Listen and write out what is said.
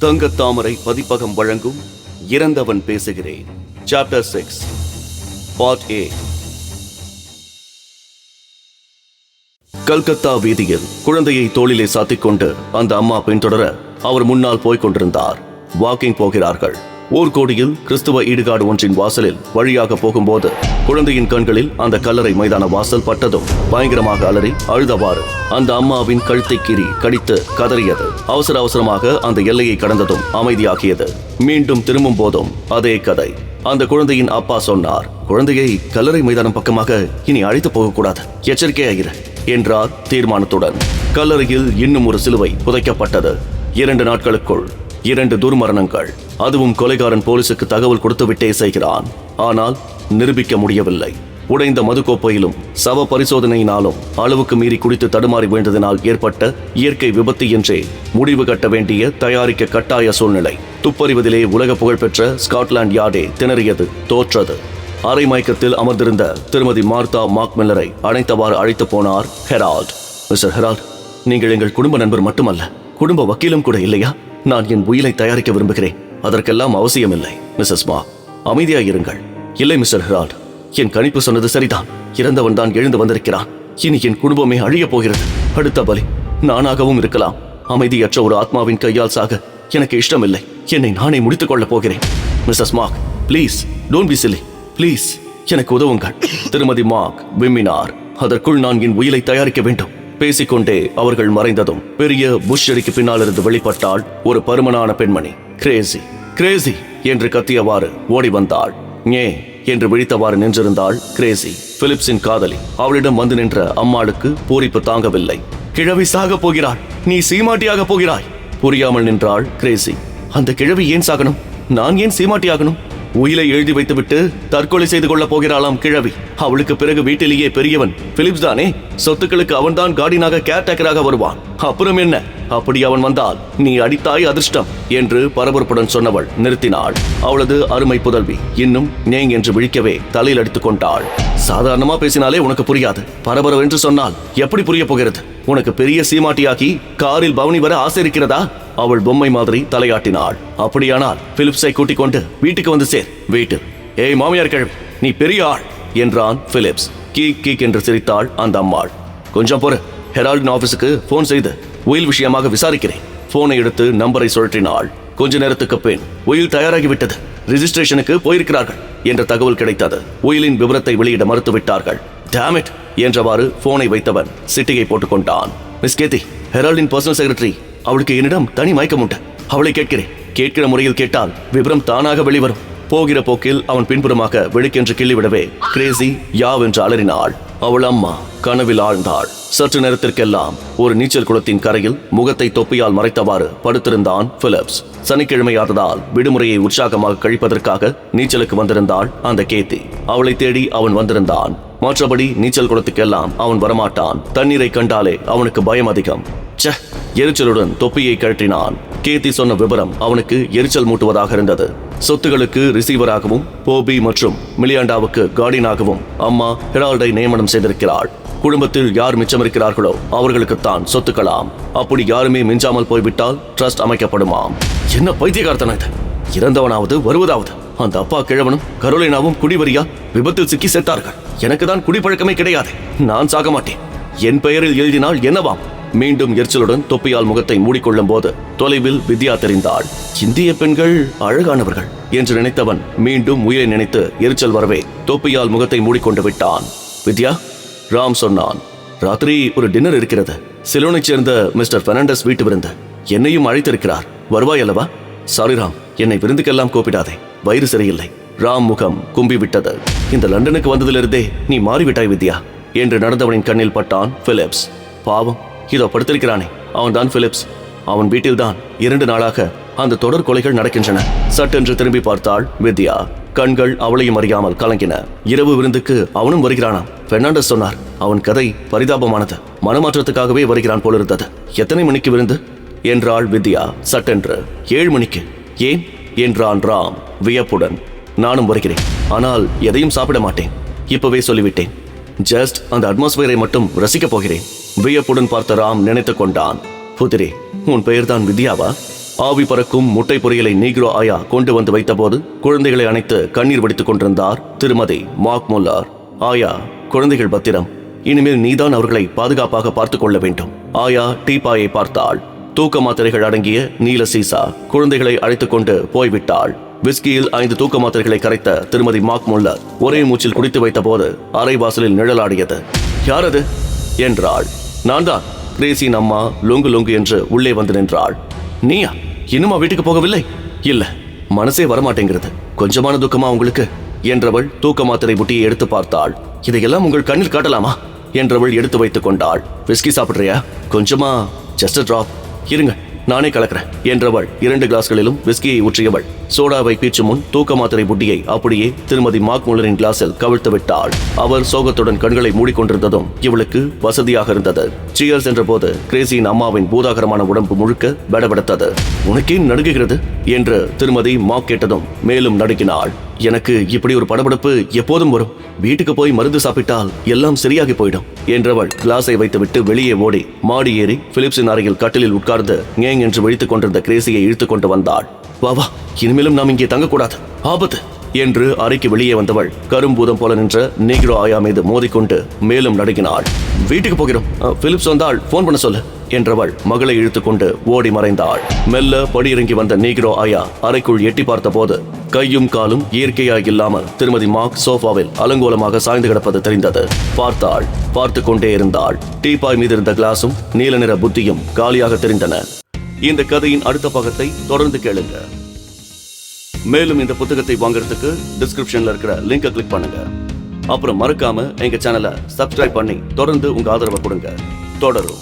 தங்கத்தாமரை பதிப்பகம் வழங்கும் இறந்தவன் பேசுகிறேன். Chapter 6 part A. கல்கத்தா வீதியில் குழந்தையை தோளிலே சாத்திக்கொண்டு அந்த அம்மா பின்தொடர அவர் முன்னால் போய்க் கொண்டிருந்தார். வாக்கிங் போகிறார்கள். ஊர்கோடியில் கிறிஸ்துவ ஈடுகாடு ஒன்றின் வாசலில் வழியாக போகும்போது குழந்தையின் கண்களில் அந்த கல்லறை மைதான வாசல் பட்டதும் பயங்கரமாக அலறி அழுதவாறு அந்த அம்மாவின் கழுத்தை கீறி கடித்து கதறியது. அவசர அவசரமாக அந்த எல்லையை கடந்ததும் அமைதியாகியது. மீண்டும் திரும்பும் போதும் அதே கதை. அந்த குழந்தையின் அப்பா சொன்னார், குழந்தையை கல்லறை மைதானம் பக்கமாக இனி அழைத்து போகக்கூடாது, எச்சரிக்கையாகிற என்றார் தீர்மானத்துடன். கல்லறையில் இன்னும் ஒரு சிலுவை புதைக்கப்பட்டது. 2 நாட்களுக்குள் 2 துர்மரணங்கள். அதுவும் கொலைகாரன் போலீசுக்கு தகவல் கொடுத்துவிட்டே செய்கிறான். ஆனால் நிரூபிக்க முடியவில்லை. உடைந்த மதுக்கோப்பையிலும் சவ பரிசோதனையினாலும் அளவுக்கு மீறி குடித்து தடுமாறி விழுந்ததினால் ஏற்பட்ட இயற்கை விபத்து என்றே முடிவு கட்ட வேண்டிய தயாரிக்க கட்டாய சூழ்நிலை. துப்பறிவதிலே உலக புகழ்பெற்ற ஸ்காட்லாந்து யார்டே திணறியது, தோற்றது. அரை மயக்கத்தில் அமர்ந்திருந்த திருமதி மார்த்தா மாக்மில்லரை அணைத்தவாறு அழைத்து போனார் ஹெரால்ட். மிஸ்டர் ஹெரால்ட், நீங்கள் எங்கள் குடும்ப நண்பர் மட்டுமல்ல, குடும்ப வக்கீலும் கூட இல்லையா? நான் என் உயிரை தயாரிக்க விரும்புகிறேன். அதற்கெல்லாம் அவசியமில்லை. மிஸ்ஸஸ் மா, அமைதியாயிருங்கள். இல்லை மிஸ்டர் ஹெரால்ட், என் கணிப்பு சொன்னது சரிதான். இறந்தவன் தான் எழுந்து வந்திருக்கிறான். இனி என் குடும்பமே அழியப் போகிறது. அடுத்த பலி நானாகவும் இருக்கலாம். அமைதியற்ற ஒரு ஆத்மாவின் கையால் சாக எனக்கு இஷ்டமில்லை. என்னை நானே முடித்துக் கொள்ளப் போகிறேன். Mrs Mark, please don't be silly. Please எனக்கு உதவுங்கள். திருமதி மார்க் விம்மினார். அதற்குள் நான் என் உயிரை தயாரிக்க வேண்டும். பேசிக்கொண்டே அவர்கள் மறைந்ததும் பெரிய புஷ் செடிக்கு பின்னால் இருந்து வெளிப்பட்டாள் ஒரு பருமனான பெண்மணி. கிரேசி கிரேசி என்று கத்தியவாறு ஓடி வந்தாள். ஏ என்று விழித்தவாறு நின்றிருந்தாள் கிரேசி, பிலிப்ஸின் காதலி. அவளிடம் வந்து நின்ற அம்மாளுக்கு பூரிப்பு தாங்கவில்லை. கிழவி சாக போகிறாள், நீ சீமாட்டியாக போகிறாய். புரியாமல் நின்றாள் கிரேசி. அந்த கிழவி ஏன் சாகணும்? நான் ஏன் சீமாட்டியாகணும்? உயிரை எழுதி வைத்துவிட்டு தற்கொலை செய்து கொள்ள போகிறாளாம் கிழவி. அவளுக்கு பிறகு வீட்டிலேயே பெரியவன் பிலிப்ஸ் தானே. சொத்துக்களுக்கு அவன்தான் கார்டினாக கேர்டேக்கராக வருவான். அப்புறம் என்ன? அப்படி அவன் வந்தால் நீ அடித்தாய் அதிர்ஷ்டம் என்று பரபரப்புடன் சொன்னவள் நிறுத்தினாள். அவளது அருமை புதல்வி இன்னும் நேங் என்று விழிக்கவே தலையில் அடித்துக் கொண்டாள். சாதாரணமா பேசினாலே உனக்கு புரியாது, பரபரவென்று சொன்னால் எப்படி புரிய போகிறது? உனக்கு பெரிய சீமாட்டியாக்கி காரில் பவனி வர ஆசை இருக்கிறதா? அவள் பொம்மை மாதிரி தலையாட்டினாள். அப்படியானால் பிலிப்ஸை கூட்டிக் கொண்டு வீட்டுக்கு வந்து சேர். வீட்டு ஏய் மாமியார் கிழவி, நீ பெரிய ஆள் என்றான் பிலிப்ஸ். கீக் கீக் என்று சிரித்தாள் அந்த அம்மாள். கொஞ்சம் பொறு, ஹெரால்டின் ஆபீஸுக்கு போன் செய்து உயில் விஷயமாக விசாரிக்கிறேன். போனை எடுத்து நம்பரை சுழற்றினாள். கொஞ்ச நேரத்துக்கு பின் உயில் தயாராகிவிட்டது, ரிஜிஸ்ட்ரேஷனுக்கு போயிருக்கிறார்கள் என்ற தகவல் கிடைத்தது. உயிலின் விவரத்தை வெளியிட மறுத்துவிட்டார்கள். டேம் இட் என்றவாறு போனை வைத்தவன் சிட்டிகை போட்டுக் கொண்டான். மிஸ் கேத்தி, ஹெரால்டின் பர்சனல் செக்ரட்டரி. அவளுக்கு என்னிடம் தனி மயக்கம் உண்டு. அவளை கேட்கிறேன். கேட்கிற முறையில் கேட்டால் விவரம் தானாக வெளிவரும். போகிற போக்கில் அவன் பின்புறமாக வெளுக்கென்று கிள்ளிவிடவே கிரேசி யாவென்று அலறினாள். அவள் அம்மா கனவில் ஆழ்ந்தாள். சற்று நேரத்திற்கெல்லாம் ஒரு நீச்சல் குளத்தின் கரையில் முகத்தை தொப்பியால் மறைத்தவாறு படுத்திருந்தான் பிலிப்ஸ். சனிக்கிழமையாததால் விடுமுறையை உற்சாகமாக கழிப்பதற்காக நீச்சலுக்கு வந்திருந்தாள் அந்த கேத்தி. அவளை தேடி அவன் வந்திருந்தான். மற்றபடி நீச்சல் குளத்துக்கெல்லாம் அவன் வரமாட்டான். தண்ணீரை கண்டாலே அவனுக்கு பயம் அதிகம். எரிச்சலுடன் தொப்பியை கழற்றினான். கேத்தி சொன்ன விவரம் அவனுக்கு எரிச்சல் மூட்டுவதாக இருந்தது. சொத்துகளுக்கு ரிசீவராகவும் போபி மற்றும் மிலியாண்டாவுக்கு கார்டினாகவும் அம்மா ஹெரால்டை நியமனம் செய்திருக்கிறாள். குடும்பத்தில் யார் மிச்சமிருக்கிறார்களோ அவர்களுக்குத்தான் சொத்துக்களாம். அப்படி யாருமே மிஞ்சாமல் போய்விட்டால் ட்ரஸ்ட் அமைக்கப்படுமாம். என்ன பைத்தியகார்த்தனம் இது! இறந்தவனாவது வருவதாவது. அந்த அப்பா கிழவனும் கரோலினாவும் குடிவரியா விபத்தில் சிக்கி செத்தார்கள். எனக்கு தான் குடிப்பழக்கமே கிடையாது. நான் சாக மாட்டேன். என் பெயரில் எழுதினால் என்னவாம்? மீண்டும் எரிச்சலுடன் தொப்பியால் முகத்தை மூடிக்கொள்ளும் போது தொலைவில் வித்யா தெரிந்தாள். இந்திய பெண்கள் அழகானவர்கள் என்று நினைத்தவன் மீண்டும் உயிரை நினைத்து எரிச்சல் வரவே தொப்பியால் முகத்தை மூடிக்கொண்டு விட்டான். வித்யா, ராம் சொன்னான். ராத்திரி ஒரு டின்னர் இருக்கிறது. சிலோனை சேர்ந்த மிஸ்டர் பெர்னாண்டஸ் வீட்டு விருந்து. என்னையும் அழைத்திருக்கிறார். வருவாய் அல்லவா? சாரி ராம், என்னை விருந்துக்கெல்லாம் கூப்பிடாதே. வயிறு சரியில்லை. ராம் முகம் கும்பிவிட்டது. இந்த லண்டனுக்கு வந்ததிலிருந்தே நீ மாறிவிட்டாய் வித்யா என்று நடந்தவனின் கண்ணில் பட்டான் பிலிப்ஸ். பாவம், இதோ படுத்திருக்கிறானே, அவன் தான் பிலிப்ஸ். அவன் வீட்டில்தான் 2 நாளாக அந்த தொடர் கொலைகள் நடக்கின்றன. சட்டென்று திரும்பி பார்த்தாள் வித்யா. கண்கள் அவளையும் அறியாமல் கலங்கின. இரவு விருந்துக்கு அவனும் வருகிறானாம். பெர்னாண்டஸ் சொன்னார். அவன் கதை பரிதாபமானது. மனமாற்றத்துக்காகவே வருகிறான் போலிருந்தது. எத்தனை மணிக்கு விருந்து என்றாள் வித்யா சட்டென்று. 7 மணிக்கு. ஏன் என்றான் ராம் வியப்புடன். நானும் வருகிறேன், ஆனால் எதையும் சாப்பிட மாட்டேன். இப்பவே சொல்லிவிட்டேன். ஜஸ்ட் அந்த அட்மாஸ்பியரை மட்டும் ரசிக்கப் போகிறேன். வியப்புடன் பார்த்த ராம் நினைத்துக் கொண்டான். புதிரே, உன் பெயர்தான் வித்யாவா? ஆவி பறக்கும் முட்டை பொரியலை நீக்ரோ ஆயா கொண்டு வந்து வைத்தபோது குழந்தைகளை அணைத்து கண்ணீர் வடித்துக் கொண்டிருந்தார் திருமதி மார்க் முல்லர். ஆயா, குழந்தைகள் பத்திரம். இனிமேல் நீதான் அவர்களை பாதுகாப்பாக பார்த்துக் கொள்ள வேண்டும். ஆயா டீப்பாயை பார்த்தாள். தூக்க மாத்திரைகள் அடங்கிய நீல சீசா. குழந்தைகளை அழைத்துக் கொண்டு போய்விட்டாள். விஸ்கியில் 5 தூக்க மாத்திரைகளை கரைத்த திருமதி மார்க் முல்லர் ஒரே மூச்சில் குடித்து வைத்த போது அரை வாசலில் நிழலாடியது. யார் அது என்றாள். நான் தான், கிரேசியின் அம்மா லொங்கு லொங்கு என்று உள்ளே வந்து நின்றாள். நீயா? இன்னுமா வீட்டுக்கு போகவில்லை? இல்ல, மனசே வரமாட்டேங்கிறது. கொஞ்சமான துக்கமா உங்களுக்கு என்றவள் தூக்க மாத்திரை புட்டியை எடுத்து பார்த்தாள். இதையெல்லாம் உங்கள் கண்ணில் காட்டலாமா என்றவள் எடுத்து வைத்துக் கொண்டாள். விஸ்கி சாப்பிட்றியா? கொஞ்சமா, ஜஸ்ட் டிராப். இருங்க, நானே கலக்கிறேன் என்றவள் 2 கிளாஸ்களிலும் விஸ்கியை ஊற்றியவள் சோடாவை பீச்சு முன் தூக்க மாத்திரை புட்டியை அப்படியே திருமதி மார்க் முல்லரின் கிளாஸில் கவிழ்த்து விட்டாள். அவர் சோகத்துடன் கண்களை மூடிக்கொண்டிருந்ததும் இவளுக்கு வசதியாக இருந்தது. சியர்ஸ் என்ற போது கிரேசியின் அம்மாவின் பூதாகரமான உடம்பு முழுக்க படபடத்தது. உனக்கே நடுங்குகிறது என்று திருமதி மார்க் கேட்டதும் மேலும் நடுங்கினாள். எனக்கு இப்படி ஒரு படபடப்பு எப்போதும் வரும். வீட்டுக்கு போய் மருந்து சாப்பிட்டால் எல்லாம் சரியாகி போயிடும் என்றவள் கிளாஸை வைத்துவிட்டு வெளியே ஓடி மாடி ஏறி பிலிப்ஸின் அறையில் கட்டிலில் உட்கார்ந்து ஏங் என்று விழித்துக் கொண்டிருந்த கிரேசியை இழுத்துக் கொண்டு வந்தாள். வா வா, இனிமேலும் நாம் இங்கே தங்கக்கூடாது, ஆபத்து என்று அறைக்கு வெளியே வந்தவள் கரும்பூதம் போல நின்ற நீக்ரோ ஆயா மீது மோதிக்கொண்டு மேலும் நடுங்கினாள். வீட்டுக்கு போகிறோம், பிலிப்ஸ் வந்தால் போன் பண்ண சொல்லு என்றவள் மகளை இழுத்துக்கொண்டு ஓடி மறைந்தாள். மெல்ல படியிறங்கி வந்த நீக்ரோ ஆயா அறைக்குள் எட்டி பார்த்த போது கையும் காலும் இயற்கையாக இல்லாமல் திருமதி மார்க் சோஃபாவில் அலங்கோலமாக சாய்ந்து கிடப்பது தெரிந்தது. பார்த்தாள். பார்த்து கொண்டே இருந்தாள். டீப்பாய் மீது இருந்த கிளாஸும் நீல நிற புத்தியும் காலியாக தெரிந்தன. இந்த கதையின் அடுத்த பக்கத்தை தொடர்ந்து கேளுங்க. மேலும் இந்த புத்தகத்தை வாங்குறதுக்கு டிஸ்கிரிப்ஷன்ல இருக்கிற லிங்கை கிளிக் பண்ணுங்க. அப்புறம் மறக்காம எங்க சேனலை சப்ஸ்கிரைப் பண்ணி தொடர்ந்து உங்க ஆதரவை கொடுங்க. தொடரும்.